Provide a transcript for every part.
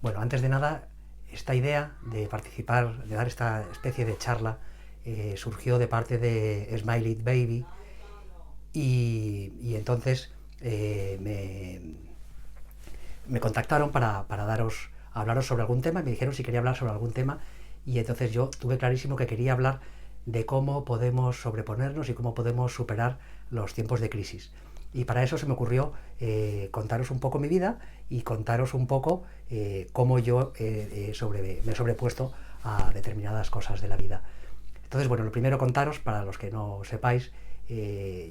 Bueno, antes de nada, esta idea de participar, de dar esta especie de charla, surgió de parte de Smile It Baby y entonces me contactaron para hablaros sobre algún tema, me dijeron si quería hablar sobre algún tema y entonces yo tuve clarísimo que quería hablar de cómo podemos sobreponernos y cómo podemos superar los tiempos de crisis. Y para eso se me ocurrió contaros un poco mi vida y contaros un poco cómo yo me he sobrepuesto a determinadas cosas de la vida. Entonces, bueno, lo primero contaros, para los que no sepáis,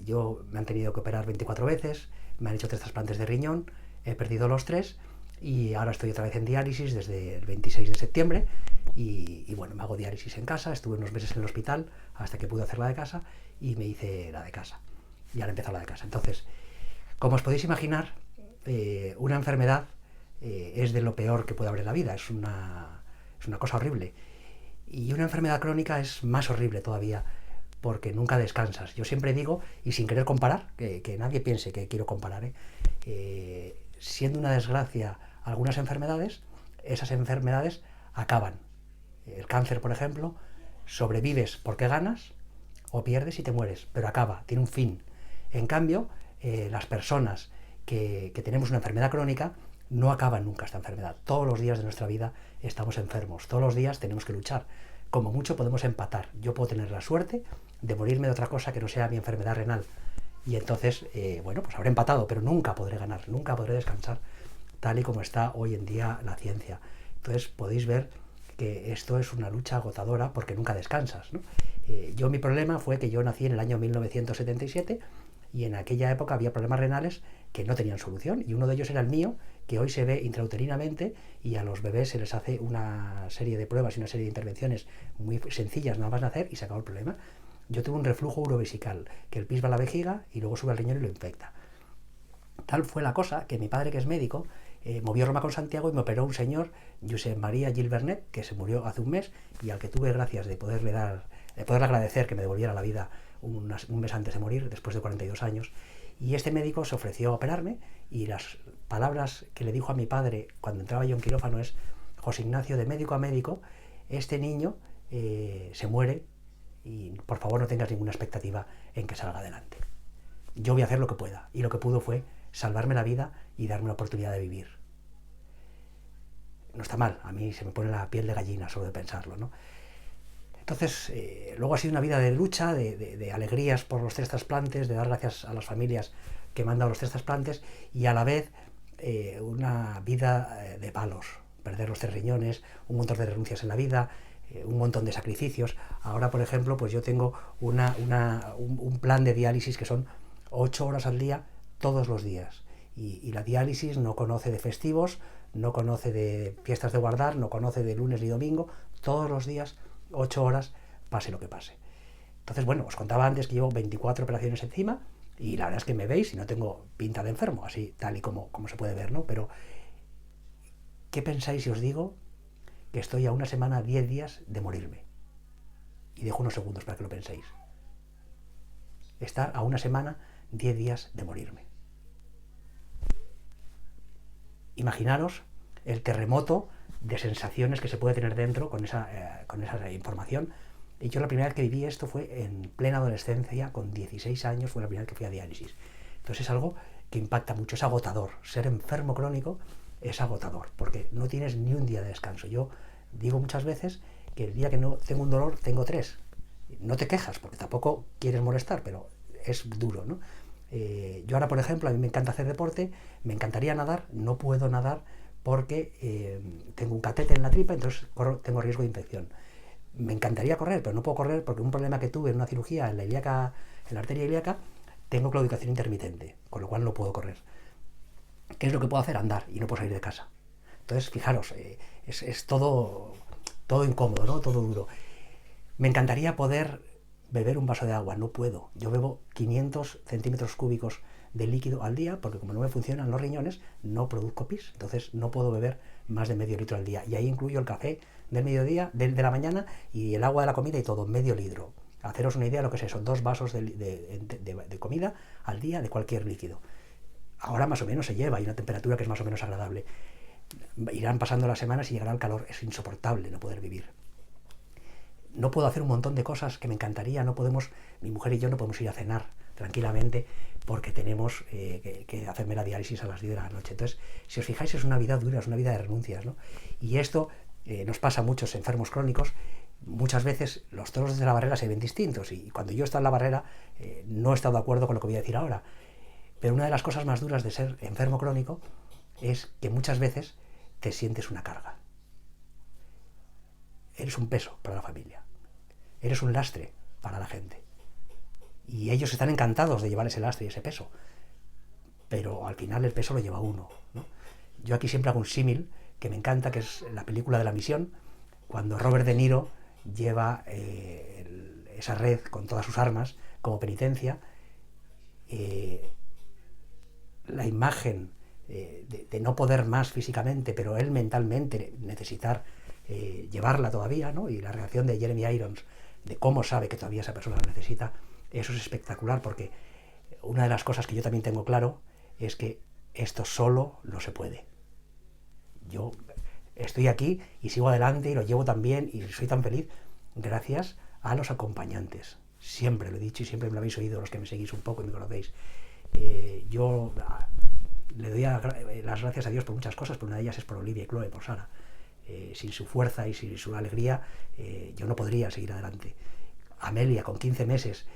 yo me han tenido que operar 24 veces, me han hecho 3 trasplantes de riñón, he perdido los 3 y ahora estoy otra vez en diálisis desde el 26 de septiembre y bueno, me hago diálisis en casa, estuve unos meses en el hospital hasta que pude hacer la de casa y me hice la de casa. Y ahora he empezado la de casa. Entonces, como os podéis imaginar, una enfermedad es de lo peor que puede haber en la vida, es una cosa horrible. Y una enfermedad crónica es más horrible todavía, porque nunca descansas. Yo siempre digo, y sin querer comparar, que nadie piense que quiero comparar, siendo una desgracia algunas enfermedades, esas enfermedades acaban. El cáncer, por ejemplo, sobrevives porque ganas o pierdes y te mueres, pero acaba, tiene un fin. En cambio, las personas que tenemos una enfermedad crónica no acaban nunca esta enfermedad. Todos los días de nuestra vida estamos enfermos, todos los días tenemos que luchar. Como mucho podemos empatar. Yo puedo tener la suerte de morirme de otra cosa que no sea mi enfermedad renal. Y entonces, bueno, pues habré empatado, pero nunca podré ganar, nunca podré descansar, tal y como está hoy en día la ciencia. Entonces podéis ver que esto es una lucha agotadora porque nunca descansas, ¿no? Mi problema fue que yo nací en el año 1977 y en aquella época había problemas renales que no tenían solución y uno de ellos era el mío, que hoy se ve intrauterinamente y a los bebés se les hace una serie de pruebas y una serie de intervenciones muy sencillas nada más nacer y se acabó el problema. Yo tuve un reflujo urovesical, que el pis va a la vejiga y luego sube al riñón y lo infecta. Tal fue la cosa que mi padre, que es médico, movió Roma con Santiago y me operó un señor, Josep María Gil Vernet, que se murió hace un mes y al que tuve gracias de poderle agradecer que me devolviera la vida un mes antes de morir, después de 42 años. Y este médico se ofreció a operarme y las palabras que le dijo a mi padre cuando entraba yo en quirófano es: José Ignacio, de médico a médico, este niño se muere y por favor no tengas ninguna expectativa en que salga adelante. Yo voy a hacer lo que pueda y lo que pudo fue salvarme la vida y darme la oportunidad de vivir. No está mal, a mí se me pone la piel de gallina solo de pensarlo, ¿no? Entonces, luego ha sido una vida de lucha, de alegrías por los 3 trasplantes, de dar gracias a las familias que me han dado los 3 trasplantes y a la vez una vida de palos, perder los 3 riñones, un montón de renuncias en la vida, un montón de sacrificios. Ahora, por ejemplo, pues yo tengo un plan de diálisis que son 8 horas al día, todos los días. Y la diálisis no conoce de festivos, no conoce de fiestas de guardar, no conoce de lunes ni domingo, todos los días, 8 horas, pase lo que pase. Entonces, bueno, os contaba antes que llevo 24 operaciones encima y la verdad es que me veis y no tengo pinta de enfermo, así tal y como se puede ver, ¿no? Pero, ¿qué pensáis si os digo que estoy a una semana, 10 días de morirme? Y dejo unos segundos para que lo penséis. Estar a una semana, 10 días de morirme. Imaginaros el terremoto de sensaciones que se puede tener dentro con esa información. Y yo la primera vez que viví esto fue en plena adolescencia, con 16 años, fue la primera vez que fui a diálisis. Entonces es algo que impacta mucho, es agotador. Ser enfermo crónico es agotador, porque no tienes ni un día de descanso. Yo digo muchas veces que el día que no tengo un dolor, tengo 3. No te quejas, porque tampoco quieres molestar, pero es duro, ¿no? Yo ahora, por ejemplo, a mí me encanta hacer deporte, me encantaría nadar, no puedo nadar porque tengo un catete en la tripa, entonces tengo riesgo de infección. Me encantaría correr, pero no puedo correr porque un problema que tuve en una cirugía en la ilíaca, en la arteria ilíaca, tengo claudicación intermitente, con lo cual no puedo correr. ¿Qué es lo que puedo hacer? Andar, y no puedo salir de casa. Entonces, fijaros, es todo incómodo, ¿no? Todo duro. Me encantaría poder beber un vaso de agua, no puedo. Yo bebo 500 centímetros cúbicos de líquido al día porque como no me funcionan los riñones, no produzco pis. Entonces no puedo beber más de medio litro al día. Y ahí incluyo el café del mediodía, de la mañana y el agua de la comida y todo, medio litro. Haceros una idea de lo que es eso, 2 vasos de comida al día de cualquier líquido. Ahora más o menos se lleva, hay una temperatura que es más o menos agradable. Irán pasando las semanas y llegará el calor. Es insoportable no poder vivir. No puedo hacer un montón de cosas que me encantaría. No podemos, mi mujer y yo no podemos ir a cenar tranquilamente porque tenemos que hacerme la diálisis a las 10 de la noche. Entonces, si os fijáis, es una vida dura, es una vida de renuncias, ¿no? Y esto nos pasa a muchos enfermos crónicos. Muchas veces los toros desde la barrera se ven distintos y cuando yo he estado en la barrera no he estado de acuerdo con lo que voy a decir ahora. Pero una de las cosas más duras de ser enfermo crónico es que muchas veces te sientes una carga. Eres un peso para la familia. Eres un lastre para la gente. Y ellos están encantados de llevar ese lastre y ese peso. Pero al final el peso lo lleva uno, ¿no? Yo aquí siempre hago un símil que me encanta, que es la película de La Misión, cuando Robert De Niro lleva esa red con todas sus armas como penitencia. La imagen de no poder más físicamente, pero él mentalmente necesitar llevarla todavía, ¿no? Y la reacción de Jeremy Irons de cómo sabe que todavía esa persona la necesita, eso es espectacular, porque una de las cosas que yo también tengo claro es que esto solo no se puede. Yo estoy aquí y sigo adelante y lo llevo tan bien y soy tan feliz gracias a los acompañantes. Siempre lo he dicho y siempre me lo habéis oído los que me seguís un poco y me conocéis. Yo le doy las gracias a Dios por muchas cosas, pero una de ellas es por Olivia y Chloe, por Sara. Sin su fuerza y sin su alegría yo no podría seguir adelante. Amelia, con 15 meses,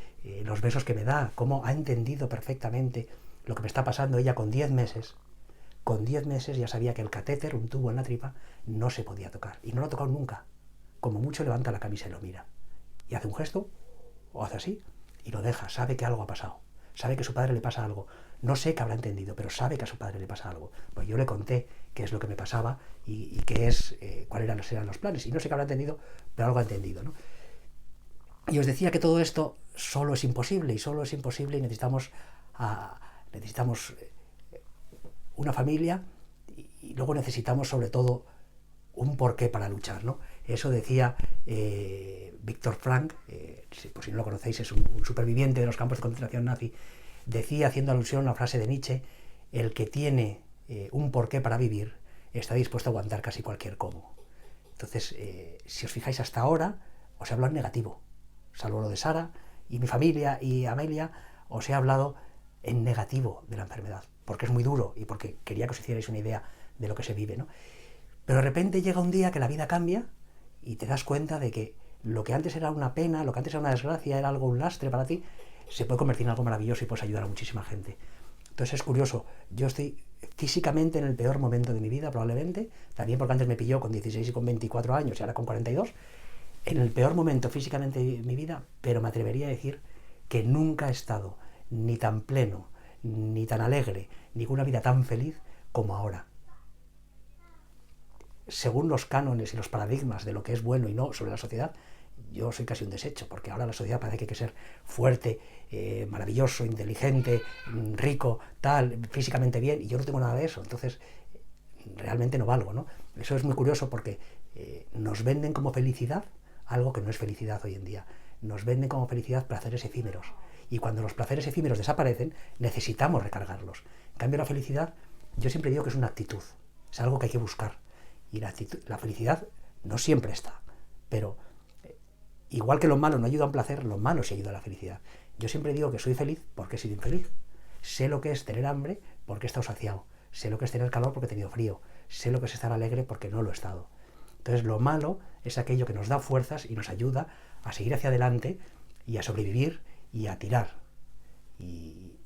los besos que me da, cómo ha entendido perfectamente lo que me está pasando. Ella con 10 meses ya sabía que el catéter, un tubo en la tripa, no se podía tocar. Y no lo ha tocado nunca. Como mucho levanta la camisa y lo mira. Y hace un gesto, o hace así, y lo deja. Sabe que algo ha pasado. Sabe que a su padre le pasa algo. No sé qué habrá entendido, pero sabe que a su padre le pasa algo. Pues yo le conté qué es lo que me pasaba y qué es, cuáles eran los planes. Y no sé qué habrá entendido, pero algo ha entendido, ¿no? Y os decía que todo esto solo es imposible y necesitamos una familia y luego necesitamos sobre todo un porqué para luchar, ¿no? Eso decía Víctor Frank, por si no lo conocéis, es un superviviente de los campos de concentración nazi. Decía, haciendo alusión a una frase de Nietzsche, el que tiene un porqué para vivir está dispuesto a aguantar casi cualquier cómo. Entonces, si os fijáis hasta ahora, os he hablado en negativo, salvo lo de Sara y mi familia y Amelia, os he hablado en negativo de la enfermedad, porque es muy duro y porque quería que os hicierais una idea de lo que se vive, ¿no? Pero de repente llega un día que la vida cambia y te das cuenta de que lo que antes era una pena, lo que antes era una desgracia, era algo, un lastre para ti, se puede convertir en algo maravilloso y puedes ayudar a muchísima gente. Entonces es curioso, yo estoy físicamente en el peor momento de mi vida probablemente, también porque antes me pilló con 16 y con 24 años y ahora con 42, en el peor momento físicamente de mi vida, pero me atrevería a decir que nunca he estado ni tan pleno, ni tan alegre, ni con una vida tan feliz como ahora. Según los cánones y los paradigmas de lo que es bueno y no sobre la sociedad, yo soy casi un desecho, porque ahora la sociedad parece que hay que ser fuerte, maravilloso, inteligente, rico, tal, físicamente bien, y yo no tengo nada de eso, entonces realmente no valgo, ¿no? Eso es muy curioso porque nos venden como felicidad algo que no es felicidad hoy en día. Nos venden como felicidad placeres efímeros, y cuando los placeres efímeros desaparecen, necesitamos recargarlos. En cambio, la felicidad, yo siempre digo que es una actitud, es algo que hay que buscar, y la felicidad no siempre está, pero igual que lo malo no ayuda a un placer, lo malo sí ayuda a la felicidad. Yo siempre digo que soy feliz porque he sido infeliz. Sé lo que es tener hambre porque he estado saciado. Sé lo que es tener calor porque he tenido frío. Sé lo que es estar alegre porque no lo he estado. Entonces lo malo es aquello que nos da fuerzas y nos ayuda a seguir hacia adelante y a sobrevivir y a tirar. Y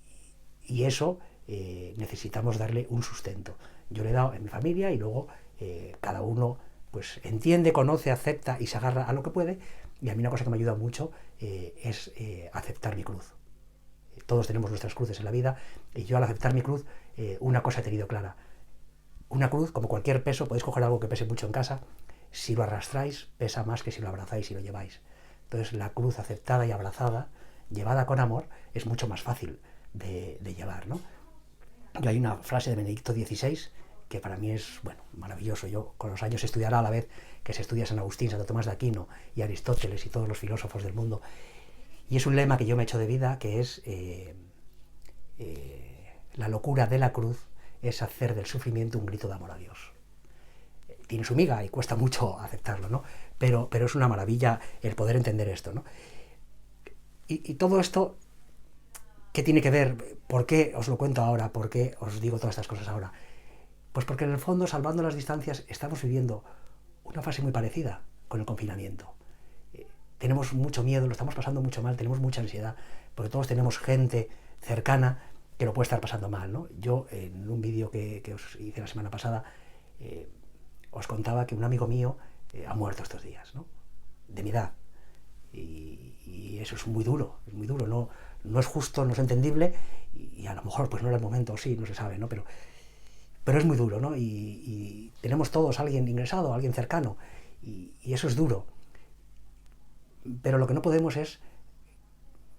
eso necesitamos darle un sustento. Yo le he dado en mi familia y luego cada uno pues entiende, conoce, acepta y se agarra a lo que puede. Y a mí una cosa que me ayuda mucho es aceptar mi cruz. Todos tenemos nuestras cruces en la vida y yo al aceptar mi cruz una cosa he tenido clara. Una cruz, como cualquier peso, podéis coger algo que pese mucho en casa, si lo arrastráis pesa más que si lo abrazáis y lo lleváis. Entonces la cruz aceptada y abrazada, llevada con amor, es mucho más fácil de llevar, ¿no? Y hay una frase de Benedicto XVI que para mí es, bueno, maravilloso. Yo con los años estudiará a la vez que se estudia San Agustín, Santo Tomás de Aquino y Aristóteles y todos los filósofos del mundo. Y es un lema que yo me he hecho de vida, que es la locura de la cruz es hacer del sufrimiento un grito de amor a Dios. tiene su miga y cuesta mucho aceptarlo, ¿no? Pero es una maravilla el poder entender esto, ¿no? Y todo esto, ¿qué tiene que ver? ¿Por qué os lo cuento ahora? ¿Por qué os digo todas estas cosas ahora? Pues porque en el fondo, salvando las distancias, estamos viviendo una fase muy parecida con el confinamiento. Tenemos mucho miedo, lo estamos pasando mucho mal, tenemos mucha ansiedad, porque todos tenemos gente cercana que lo puede estar pasando mal, ¿no? Yo, en un vídeo que os hice la semana pasada, os contaba que un amigo mío ha muerto estos días, ¿no? De mi edad. Y eso es muy duro, no, no es justo, no es entendible, y a lo mejor pues no era el momento, sí, no se sabe, ¿no? Pero es muy duro, ¿no? Y tenemos todos a alguien ingresado, a alguien cercano, y eso es duro. Pero lo que no podemos es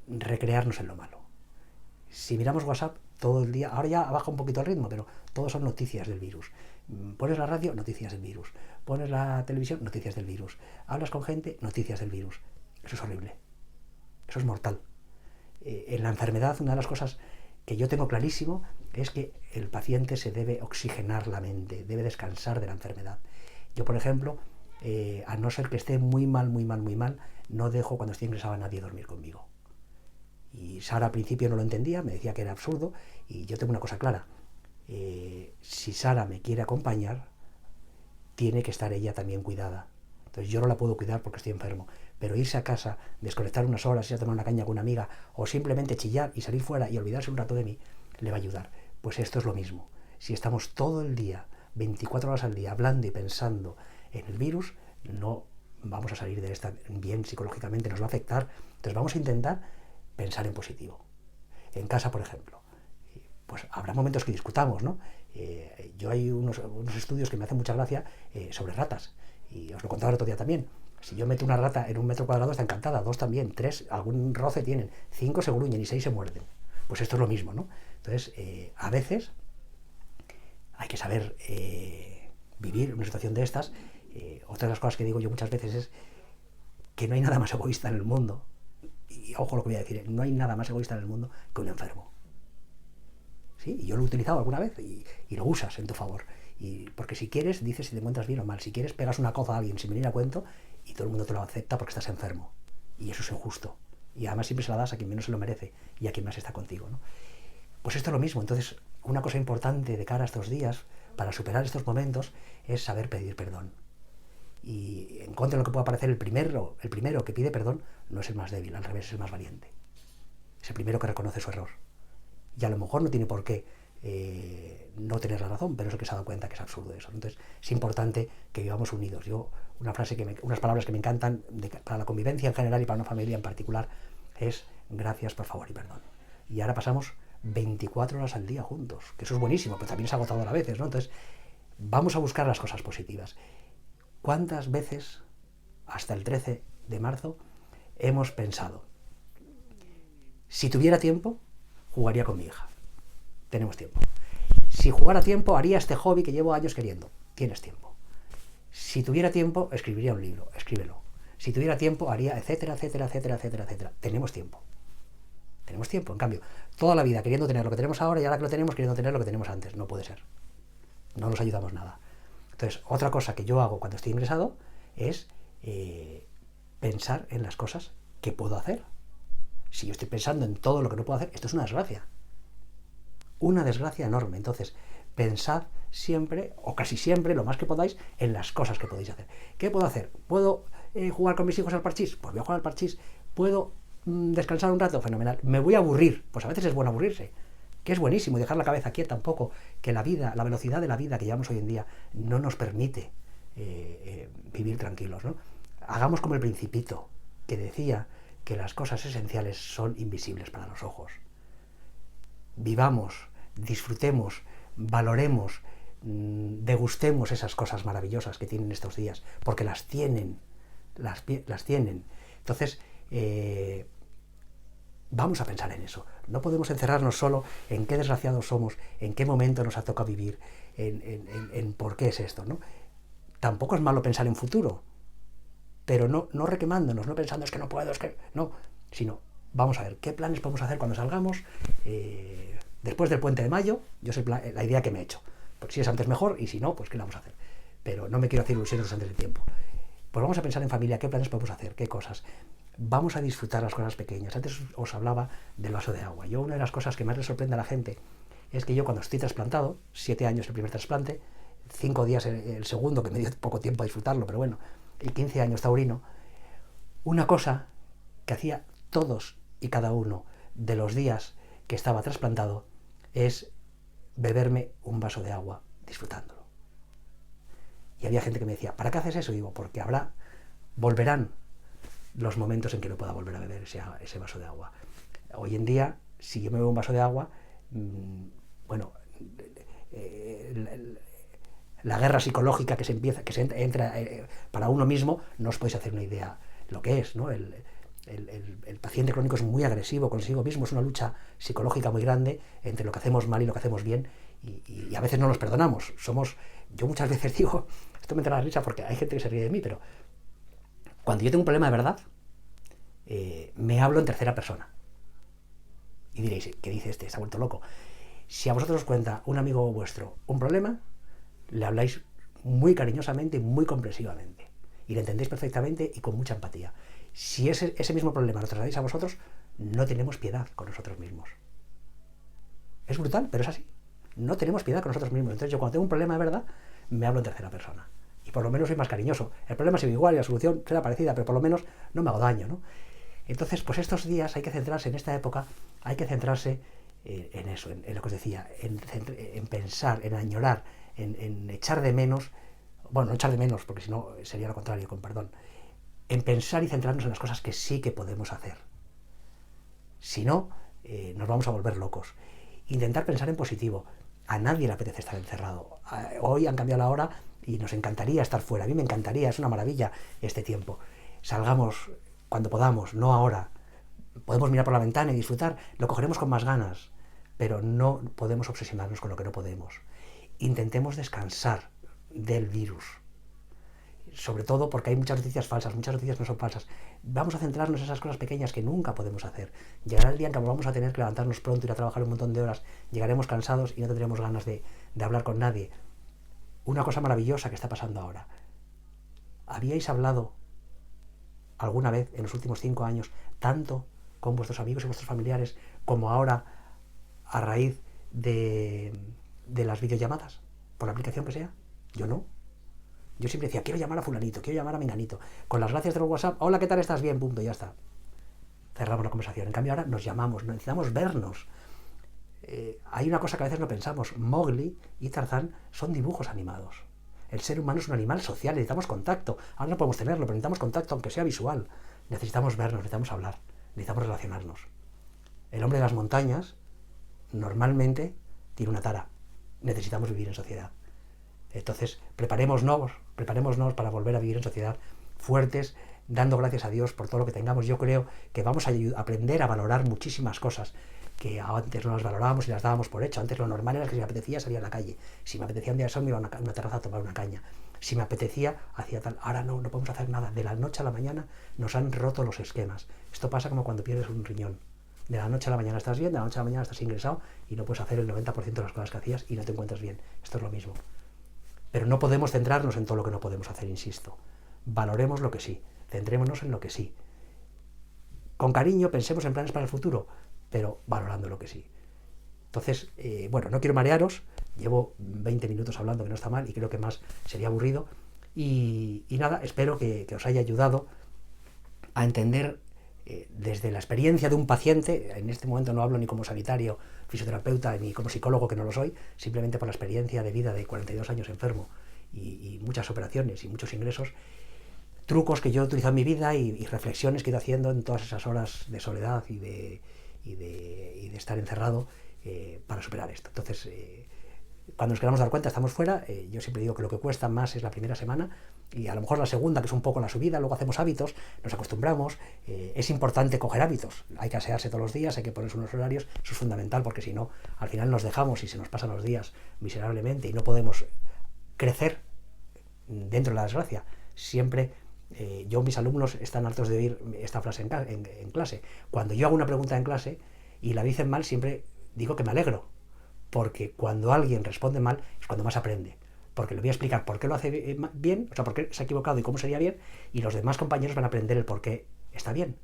recrearnos en lo malo. Si miramos WhatsApp todo el día, ahora ya baja un poquito el ritmo, pero todos son noticias del virus. Pones la radio, noticias del virus. Pones la televisión, noticias del virus. Hablas con gente, noticias del virus. Eso es horrible. Eso es mortal. En la enfermedad, una de las cosas que yo tengo clarísimo es que el paciente se debe oxigenar la mente, debe descansar de la enfermedad. Yo, por ejemplo, a no ser que esté muy mal, no dejo cuando estoy ingresado a nadie dormir conmigo. Y Sara al principio no lo entendía, me decía que era absurdo, y yo tengo una cosa clara. Si Sara me quiere acompañar, tiene que estar ella también cuidada. Entonces yo no la puedo cuidar porque estoy enfermo, pero irse a casa, desconectar unas horas, ir a tomar una caña con una amiga, o simplemente chillar y salir fuera y olvidarse un rato de mí, le va a ayudar. Pues esto es lo mismo. Si estamos todo el día, 24 horas al día, hablando y pensando en el virus, no vamos a salir de esta bien psicológicamente, nos va a afectar. Entonces vamos a intentar pensar en positivo. En casa, por ejemplo, pues habrá momentos que discutamos, ¿no? Yo hay unos estudios que me hacen mucha gracia sobre ratas, y os lo contaba el otro día también. Si yo meto una rata en 1 metro cuadrado, está encantada, 2 también, 3, algún roce tienen, 5 se gruñen y 6 se muerden. Pues esto es lo mismo, ¿no? Entonces, a veces hay que saber vivir una situación de estas. Otra de las cosas que digo yo muchas veces es que no hay nada más egoísta en el mundo, y ojo lo que voy a decir, no hay nada más egoísta en el mundo que un enfermo. ¿Sí? Y yo lo he utilizado alguna vez, y lo usas en tu favor. Porque si quieres, dices si te encuentras bien o mal. Si quieres, pegas una coza a alguien sin venir a cuento y todo el mundo te lo acepta porque estás enfermo. Y eso es injusto. Y además siempre se la das a quien menos se lo merece y a quien más está contigo, ¿no? Pues esto es lo mismo. Entonces, una cosa importante de cara a estos días, para superar estos momentos, es saber pedir perdón. Y en contra de lo que pueda parecer, el primero que pide perdón no es el más débil, al revés, es el más valiente. Es el primero que reconoce su error. Y a lo mejor no tiene por qué no tener la razón, pero es el que se ha dado cuenta que es absurdo eso. Entonces es importante que vivamos unidos. Yo, unas palabras que me encantan para la convivencia en general y para una familia en particular es gracias, por favor y perdón. Y ahora pasamos 24 horas al día juntos, que eso es buenísimo, pero también es agotador a veces, ¿no? Entonces vamos a buscar las cosas positivas. ¿Cuántas veces hasta el 13 de marzo hemos pensado, si tuviera tiempo, jugaría con mi hija? Tenemos tiempo. Si jugara tiempo, haría este hobby que llevo años queriendo. Tienes tiempo. Si tuviera tiempo, escribiría un libro. Escríbelo. Si tuviera tiempo, haría etcétera, etcétera, etcétera, etcétera, etcétera. Tenemos tiempo. Tenemos tiempo. En cambio, toda la vida queriendo tener lo que tenemos ahora, y ahora que lo tenemos, queriendo tener lo que tenemos antes. No puede ser. No nos ayudamos nada. Entonces, otra cosa que yo hago cuando estoy ingresado es pensar en las cosas que puedo hacer. Si yo estoy pensando en todo lo que no puedo hacer, esto es una desgracia. Una desgracia enorme. Entonces, pensad siempre, o casi siempre, lo más que podáis, en las cosas que podéis hacer. ¿Qué puedo hacer? ¿Puedo jugar con mis hijos al parchís? Pues voy a jugar al parchís. ¿Puedo descansar un rato? Fenomenal. ¿Me voy a aburrir? Pues a veces es bueno aburrirse, que es buenísimo, y dejar la cabeza quieta un poco, que la vida, la velocidad de la vida que llevamos hoy en día no nos permite vivir tranquilos, ¿no? Hagamos como el Principito, que decía que las cosas esenciales son invisibles para los ojos. Vivamos, disfrutemos, valoremos, degustemos esas cosas maravillosas que tienen estos días, porque las tienen. Entonces, vamos a pensar en eso. No podemos encerrarnos solo en qué desgraciados somos, en qué momento nos ha tocado vivir, en por qué es esto, ¿no? Tampoco es malo pensar en futuro, pero no requemándonos, no pensando es que no puedo, es que no, sino vamos a ver qué planes podemos hacer cuando salgamos. Después del puente de mayo, yo sé la idea que me he hecho. Pues si es antes mejor, y si no, pues qué le vamos a hacer. pero no me quiero hacer ilusiones antes de tiempo. Pues vamos a pensar en familia, qué planes podemos hacer, qué cosas. Vamos a disfrutar las cosas pequeñas. Antes os hablaba del vaso de agua. Yo, una de las cosas que más le sorprende a la gente es que yo, cuando estoy trasplantado, 7 años el primer trasplante, 5 días el segundo, que me dio poco tiempo a disfrutarlo, pero bueno, y 15 años taurino, una cosa que hacía todos y cada uno de los días que estaba trasplantado es beberme un vaso de agua disfrutándolo. Y había gente que me decía, ¿para qué haces eso? Y digo, porque volverán los momentos en que no pueda volver a beber ese vaso de agua. Hoy en día, si yo me bebo un vaso de agua, bueno, la guerra psicológica que se entra para uno mismo, no os podéis hacer una idea lo que es, ¿no? El paciente crónico es muy agresivo consigo mismo, es una lucha psicológica muy grande entre lo que hacemos mal y lo que hacemos bien, y a veces no nos perdonamos. Yo muchas veces digo, esto me entra la risa porque hay gente que se ríe de mí, pero cuando yo tengo un problema de verdad, me hablo en tercera persona. Y diréis, ¿qué dice este? Se ha vuelto loco. Si a vosotros os cuenta un amigo vuestro un problema, le habláis muy cariñosamente y muy comprensivamente. Y le entendéis perfectamente y con mucha empatía. Si ese mismo problema lo trasladáis a vosotros, no tenemos piedad con nosotros mismos. Es brutal, pero es así. No tenemos piedad con nosotros mismos. Entonces yo, cuando tengo un problema de verdad, me hablo en tercera persona. Y por lo menos soy más cariñoso. El problema sigue igual y la solución será parecida, pero por lo menos no me hago daño, ¿no? Entonces, pues estos días hay que centrarse, en esta época, hay que centrarse en eso, en lo que os decía, en pensar, en añorar, en echar de menos, bueno, no echar de menos, porque si no sería lo contrario, con perdón, en pensar y centrarnos en las cosas que sí que podemos hacer. Si no, nos vamos a volver locos. Intentar pensar en positivo. A nadie le apetece estar encerrado. Hoy han cambiado la hora y nos encantaría estar fuera. A mí me encantaría, es una maravilla este tiempo. Salgamos cuando podamos, no ahora. Podemos mirar por la ventana y disfrutar, lo cogeremos con más ganas, pero no podemos obsesionarnos con lo que no podemos. Intentemos descansar del virus, sobre todo porque hay muchas noticias falsas, muchas noticias no son falsas. Vamos a centrarnos en esas cosas pequeñas que nunca podemos hacer. Llegará el día en que vamos a tener que levantarnos pronto, ir a trabajar un montón de horas, llegaremos cansados y no tendremos ganas de hablar con nadie. Una cosa maravillosa que está pasando ahora. ¿Habíais hablado alguna vez en los últimos 5 años tanto con vuestros amigos y vuestros familiares como ahora a raíz de las videollamadas? Por la aplicación que sea. Yo no. Yo siempre decía, quiero llamar a fulanito, quiero llamar a menganito. Con las gracias del WhatsApp, hola, ¿qué tal estás? Bien, punto, ya está. Cerramos la conversación. En cambio ahora nos llamamos, necesitamos vernos. Hay una cosa que a veces no pensamos. Mowgli y Tarzán son dibujos animados. El ser humano es un animal social, necesitamos contacto. Ahora no podemos tenerlo, pero necesitamos contacto, aunque sea visual. Necesitamos vernos, necesitamos hablar, necesitamos relacionarnos. El hombre de las montañas normalmente tiene una tara. Necesitamos vivir en sociedad. Entonces, preparémonos para volver a vivir en sociedad fuertes, dando gracias a Dios por todo lo que tengamos. Yo creo que vamos a aprender a valorar muchísimas cosas que antes no las valorábamos y las dábamos por hecho. Antes lo normal era que si me apetecía salir a la calle. Si me apetecía un día de sol me iba a una terraza a tomar una caña. Si me apetecía, hacía tal. Ahora no podemos hacer nada. De la noche a la mañana nos han roto los esquemas. Esto pasa como cuando pierdes un riñón. De la noche a la mañana estás bien, de la noche a la mañana estás ingresado y no puedes hacer el 90% de las cosas que hacías y no te encuentras bien. Esto es lo mismo. Pero no podemos centrarnos en todo lo que no podemos hacer, insisto. Valoremos lo que sí, centrémonos en lo que sí. Con cariño pensemos en planes para el futuro, pero valorando lo que sí. Entonces, bueno, no quiero marearos, llevo 20 minutos hablando, que no está mal, y creo que más sería aburrido. Y nada, espero que os haya ayudado a entender desde la experiencia de un paciente. En este momento no hablo ni como sanitario, fisioterapeuta, ni como psicólogo, que no lo soy, simplemente por la experiencia de vida de 42 años enfermo y muchas operaciones y muchos ingresos, trucos que yo he utilizado en mi vida y reflexiones que he ido haciendo en todas esas horas de soledad y de estar encerrado para superar esto. Entonces, cuando nos queramos dar cuenta, estamos fuera. Yo siempre digo que lo que cuesta más es la primera semana y a lo mejor la segunda, que es un poco la subida. Luego hacemos hábitos, nos acostumbramos. Es importante coger hábitos. Hay que asearse todos los días, hay que ponerse unos horarios. Eso es fundamental, porque si no, al final nos dejamos y se nos pasan los días miserablemente y no podemos crecer dentro de la desgracia. Siempre, mis alumnos están hartos de oír esta frase en clase. Cuando yo hago una pregunta en clase y la dicen mal, siempre digo que me alegro, porque cuando alguien responde mal es cuando más aprende. porque le voy a explicar por qué lo hace bien, o sea, por qué se ha equivocado y cómo sería bien, y los demás compañeros van a aprender el por qué está bien.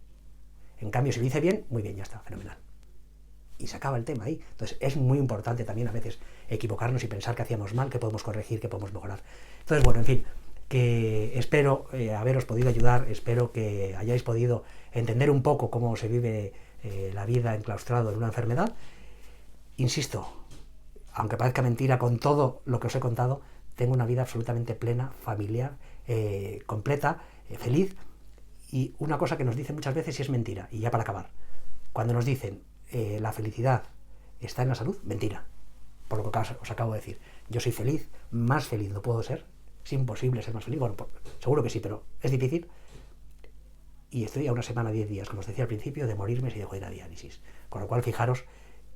En cambio, si lo dice bien, muy bien, ya está, fenomenal. Y se acaba el tema ahí. Entonces es muy importante también a veces equivocarnos y pensar que hacíamos mal, que podemos corregir, que podemos mejorar. Entonces, bueno, en fin, que espero haberos podido ayudar, espero que hayáis podido entender un poco cómo se vive la vida enclaustrado en una enfermedad. Insisto, aunque parezca mentira, con todo lo que os he contado, tengo una vida absolutamente plena, familiar, completa, feliz. Y una cosa que nos dicen muchas veces, y es mentira, y ya para acabar, cuando nos dicen la felicidad está en la salud, mentira. Por lo que os acabo de decir, yo soy feliz, más feliz no puedo ser, es imposible ser más feliz, bueno, seguro que sí, pero es difícil. Y estoy a una semana, 10 días, como os decía al principio, de morirme si dejo de ir a diálisis. Con lo cual, fijaros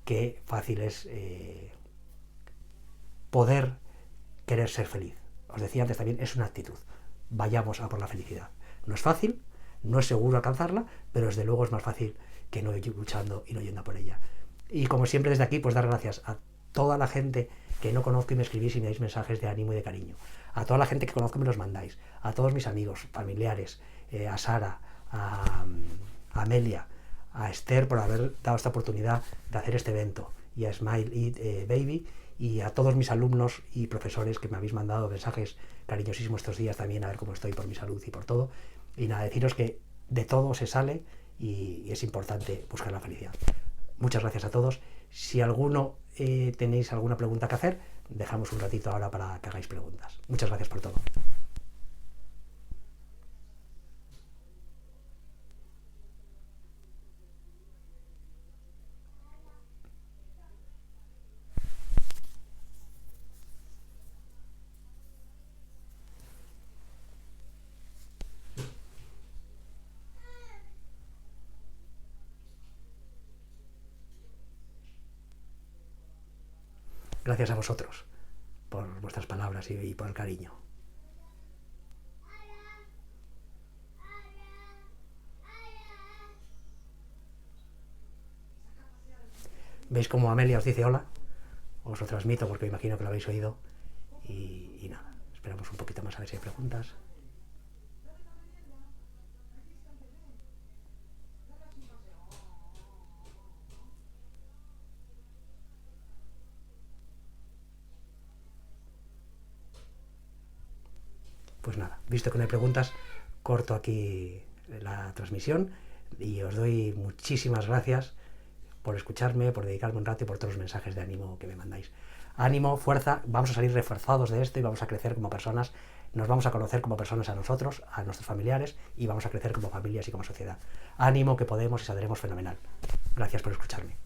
qué fácil es poder querer ser feliz. Os decía antes también, es una actitud. Vayamos a por la felicidad. No es fácil, no es seguro alcanzarla, pero desde luego es más fácil que no ir luchando y no yendo a por ella. Y como siempre desde aquí, pues dar gracias a toda la gente que no conozco y me escribís y me dais mensajes de ánimo y de cariño. A toda la gente que conozco y me los mandáis. A todos mis amigos, familiares, a Sara, a Amelia, a Esther por haber dado esta oportunidad de hacer este evento, y a Smile Eat Baby, y a todos mis alumnos y profesores que me habéis mandado mensajes cariñosísimos estos días también, a ver cómo estoy por mi salud y por todo. Y nada, deciros que de todo se sale y es importante buscar la felicidad. Muchas gracias a todos. Si alguno tenéis alguna pregunta que hacer, dejamos un ratito ahora para que hagáis preguntas. Muchas gracias por todo. Gracias a vosotros por vuestras palabras y por el cariño. ¿Veis cómo Amelia os dice hola? Os lo transmito porque imagino que lo habéis oído. Y nada, esperamos un poquito más a ver si hay preguntas. Pues nada, visto que no hay preguntas, corto aquí la transmisión y os doy muchísimas gracias por escucharme, por dedicarme un rato y por todos los mensajes de ánimo que me mandáis. Ánimo, fuerza, vamos a salir reforzados de esto y vamos a crecer como personas, nos vamos a conocer como personas a nosotros, a nuestros familiares, y vamos a crecer como familias y como sociedad. Ánimo, que podemos y saldremos fenomenal. Gracias por escucharme.